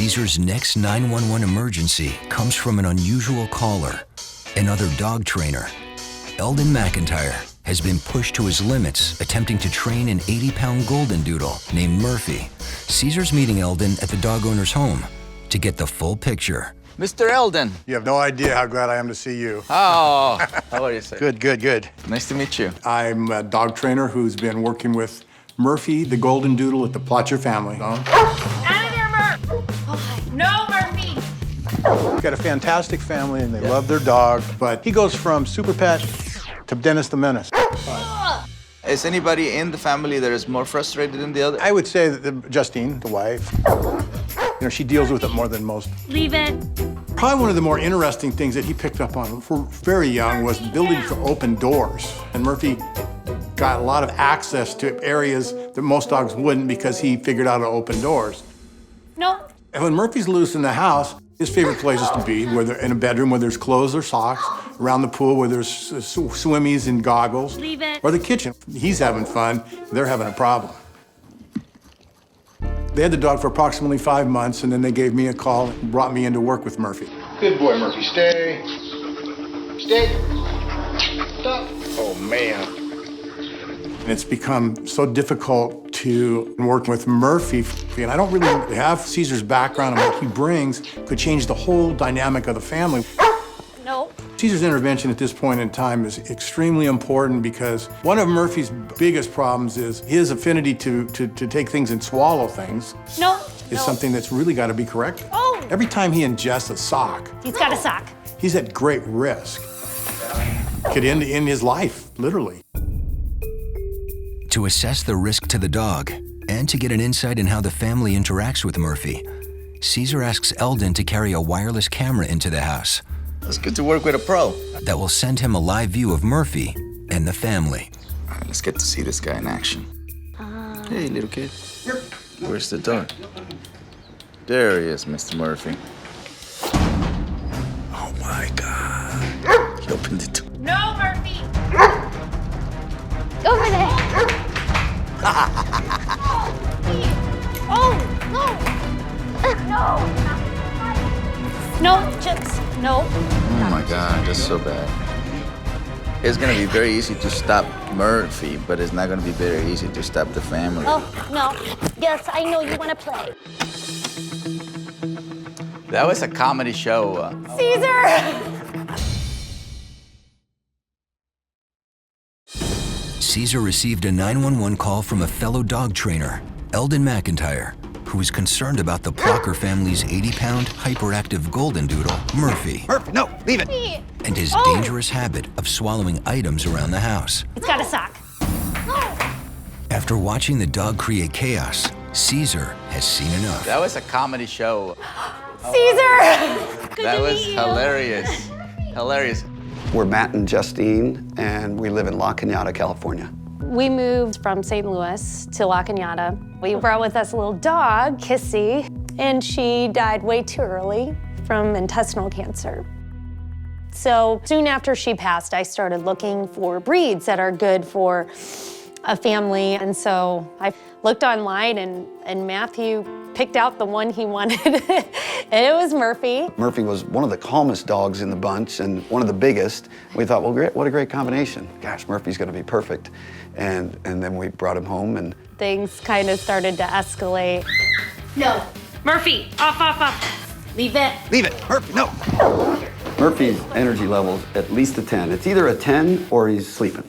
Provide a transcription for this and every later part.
Cesar's next 911 emergency comes from an unusual caller. Another dog trainer, Eldon McIntyre, has been pushed to his limits attempting to train an 80-pound golden doodle named Murphy. Cesar's meeting Eldon at the dog owner's home to get the full picture. Mr. Eldon. You have no idea how glad I am to see you. Oh, how are you, sir? Good. Nice to meet you. I'm a dog trainer who's been working with Murphy, the golden doodle at the Plotcher family. Out of there, Murph! No, Murphy! We've got a fantastic family and they love their dog, but he goes from super pet to Dennis the Menace. Is anybody in the family that is more frustrated than the other? I would say that Justine, the wife, you know, she deals with it more than most. Leave it. Probably one of the more interesting things that he picked up on for very young was building for open doors. And Murphy got a lot of access to areas that most dogs wouldn't because he figured out how to open doors. No. And when Murphy's loose in the house, his favorite places to be, whether in a bedroom where there's clothes or socks, around the pool where there's swimmies and goggles, Leave it. or the kitchen. He's having fun, they're having a problem. They had the dog for approximately 5 months, and then they gave me a call and brought me in to work with Murphy. Good boy, Murphy. Stay. Stay. Stop. Oh, man. And it's become so difficult to work with Murphy, and I don't really have Cesar's background and what he brings could change the whole dynamic of the family. No. Cesar's intervention at this point in time is extremely important because one of Murphy's biggest problems is his affinity to take things and swallow things No. is something that's really got to be corrected. Oh. Every time he ingests a sock, He's got a sock. he's at great risk. Could end his life, literally. To assess the risk to the dog and to get an insight in how the family interacts with Murphy, Cesar asks Eldon to carry a wireless camera into the house. It's good to work with a pro. That will send him a live view of Murphy and the family. All right, let's get to see this guy in action. Hey, little kid. Where's the dog? There he is, Mr. Murphy. Oh, my God. He opened the door. No, Murphy! Over there. Oh, no! No, chips. No. Oh, my God, that's so bad. It's gonna be very easy to stop Murphy, but it's not gonna be very easy to stop the family. Oh, no. Yes, I know you want to play. That was a comedy show. Cesar! Cesar received a 911 call from a fellow dog trainer, Eldon McIntyre, who was concerned about the Plucker family's 80-pound hyperactive golden doodle, Murphy, Murphy, no, leave it. and his Oh. dangerous habit of swallowing items around the house. He's got a sock. After watching the dog create chaos, Cesar has seen enough. That was a comedy show. Cesar! Good That to was meet you. hilarious. Hilarious. We're Matt and Justine, and we live in La Cañada, California. We moved from St. Louis to La Cañada. We brought with us a little dog, Kissy, and she died way too early from intestinal cancer. So soon after she passed, I started looking for breeds that are good for a family. And so I looked online and Matthew picked out the one he wanted, and it was Murphy. Murphy was one of the calmest dogs in the bunch and one of the biggest. We thought, well, great, what a great combination. Gosh, Murphy's gonna be perfect. And then we brought him home and Things kind of started to escalate. No. Murphy, off. Leave it. leave it, Murphy, no. Murphy's energy level's at least a 10. It's either a 10 or he's sleeping.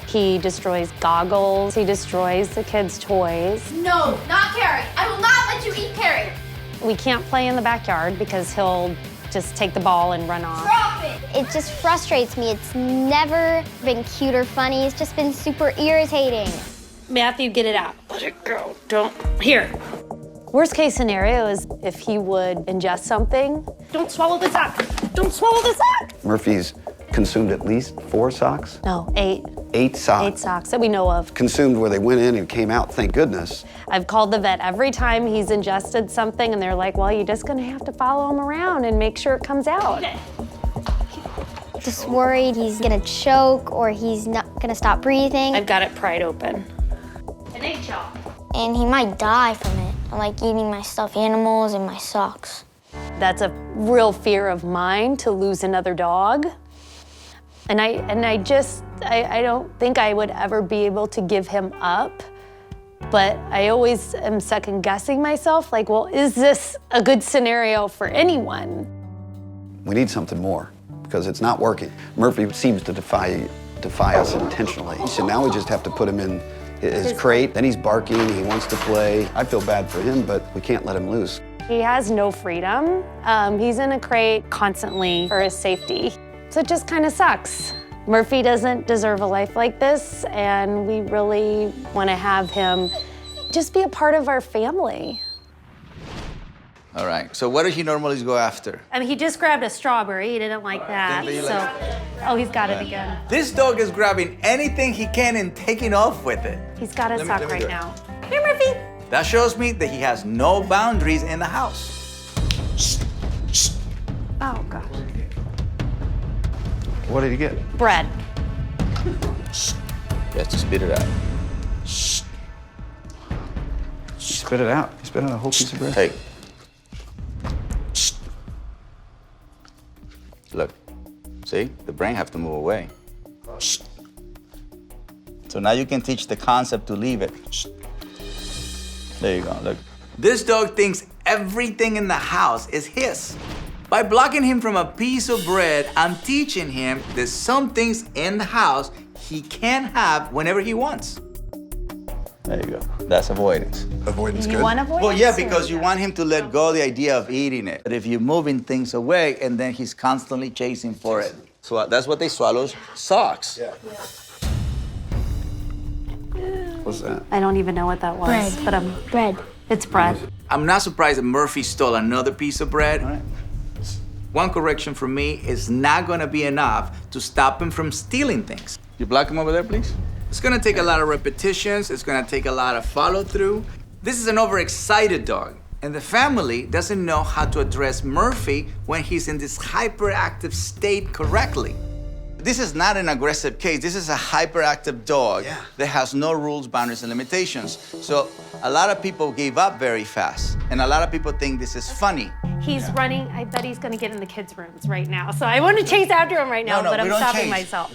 He destroys goggles, he destroys the kids' toys. No, not Carrie. I will not let you eat Carrie. We can't play in the backyard because he'll just take the ball and run off. Drop it. It just frustrates me. It's never been cute or funny. It's just been super irritating. Matthew, get it out. Let it go. Don't. Here. Worst case scenario is if he would ingest something. Don't swallow the sock. Don't swallow the sock. Murphy's consumed at least 4 socks, No, 8. 8 socks. 8 socks that we know of. Consumed where they went in and came out, thank goodness. I've called the vet every time he's ingested something, and they're like, well, you're just gonna have to follow him around and make sure it comes out. Just worried he's gonna choke or he's not gonna stop breathing. I've got it pried open. An eggshell. and he might die from it. I like eating my stuffed animals and my socks. That's a real fear of mine, to lose another dog. And I don't think I would ever be able to give him up. But I always am second guessing myself, like, well, is this a good scenario for anyone? We need something more because it's not working. Murphy seems to defy us intentionally. So now we just have to put him in his crate. Then he's barking, he wants to play. I feel bad for him, but we can't let him loose. He has no freedom. He's in a crate constantly for his safety. So it just kind of sucks. Murphy doesn't deserve a life like this, and we really want to have him just be a part of our family. All right, so what does he normally go after? I mean, he just grabbed a strawberry. He didn't like that, oh, he's got it again. This dog is grabbing anything he can and taking off with it. He's got a sock right do it. now. Here, Murphy. That shows me that he has no boundaries in the house. Oh, gosh. What did he get? Bread. You have to spit it out. He spit it out. He spit out a whole piece of bread. Hey. Look, see? The brain have to move away. So now you can teach the concept to leave it. There you go, look. This dog thinks everything in the house is his. By blocking him from a piece of bread, I'm teaching him that some things in the house he can have whenever he wants. There you go. That's avoidance. Avoidance You good. want to avoid Well, it? yeah, because you want him to let go of the idea of eating it. But if you're moving things away, and then he's constantly chasing for it. So that's what they swallow, socks. Yeah. What's that? I don't even know what that was, Bread. but Bread. it's bread. I'm not surprised that Murphy stole another piece of bread. All right. One correction from me is not gonna be enough to stop him from stealing things. You block him over there, please? It's gonna take a lot of repetitions, it's gonna take a lot of follow through. This is an overexcited dog, and the family doesn't know how to address Murphy when he's in this hyperactive state correctly. This is not an aggressive case. This is a hyperactive dog that has no rules, boundaries, and limitations. So a lot of people give up very fast, and a lot of people think this is funny. He's running. I bet he's going to get in the kids' rooms right now. So I want to chase after him right now, No, but we I'm don't stopping chase. myself.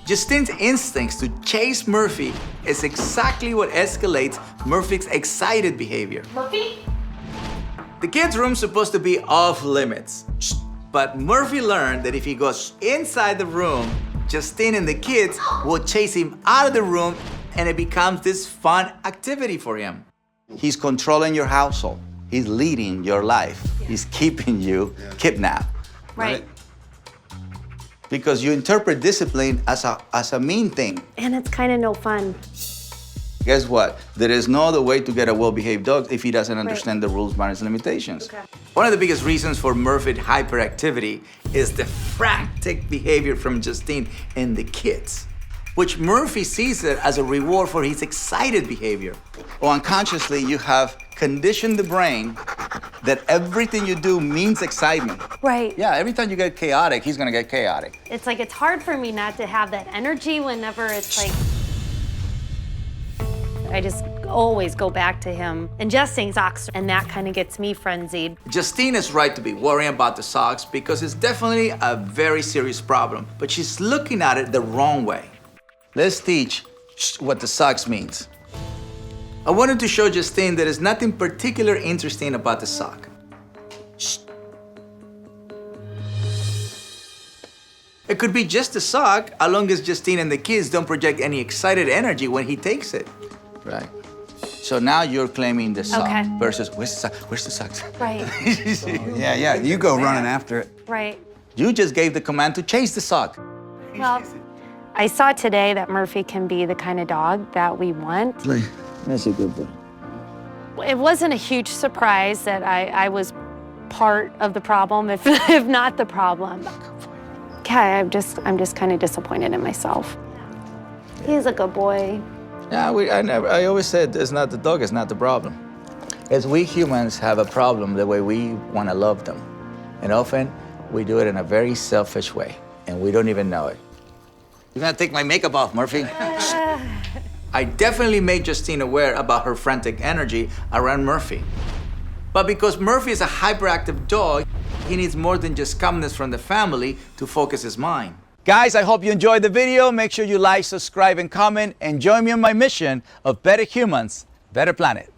Justine's instincts to chase Murphy is exactly what escalates Murphy's excited behavior. Murphy? The kids' room's supposed to be off limits. But Murphy learned that if he goes inside the room, Justine and the kids will chase him out of the room, and it becomes this fun activity for him. He's controlling your household. He's leading your life. He's keeping you kidnapped. Right. Because you interpret discipline as a mean thing. And it's kind of no fun. Guess what? There is no other way to get a well-behaved dog if he doesn't understand the rules, boundaries, and limitations. Okay. One of the biggest reasons for Murphy's hyperactivity is the frantic behavior from Justine and the kids, which Murphy sees it as a reward for his excited behavior. Or unconsciously, you have conditioned the brain that everything you do means excitement. Right. Yeah, every time you get chaotic, he's gonna get chaotic. It's like it's hard for me not to have that energy whenever it's like. I just always go back to him ingesting socks, and that kind of gets me frenzied. Justine is right to be worrying about the socks because it's definitely a very serious problem, but she's looking at it the wrong way. Let's teach what the socks means. I wanted to show Justine that there's nothing particular interesting about the sock. It could be just a sock, as long as Justine and the kids don't project any excited energy when he takes it. Right. So now you're claiming the sock Okay. versus where's the sock? Where's the socks? Right. Yeah, you go running after it. Right. You just gave the command to chase the sock. Well, I saw today that Murphy can be the kind of dog that we want. That's a good boy. It wasn't a huge surprise that I was part of the problem, if not the problem. Okay, I'm just kind of disappointed in myself. He's a good boy. Yeah, I always said it's not the dog, it's not the problem. As we humans have a problem the way we want to love them. And often we do it in a very selfish way, and we don't even know it. You're gonna take my makeup off, Murphy. I definitely made Justine aware about her frantic energy around Murphy. But because Murphy is a hyperactive dog, he needs more than just calmness from the family to focus his mind. Guys, I hope you enjoyed the video. Make sure you like, subscribe, and comment, and join me on my mission of better humans, better planet.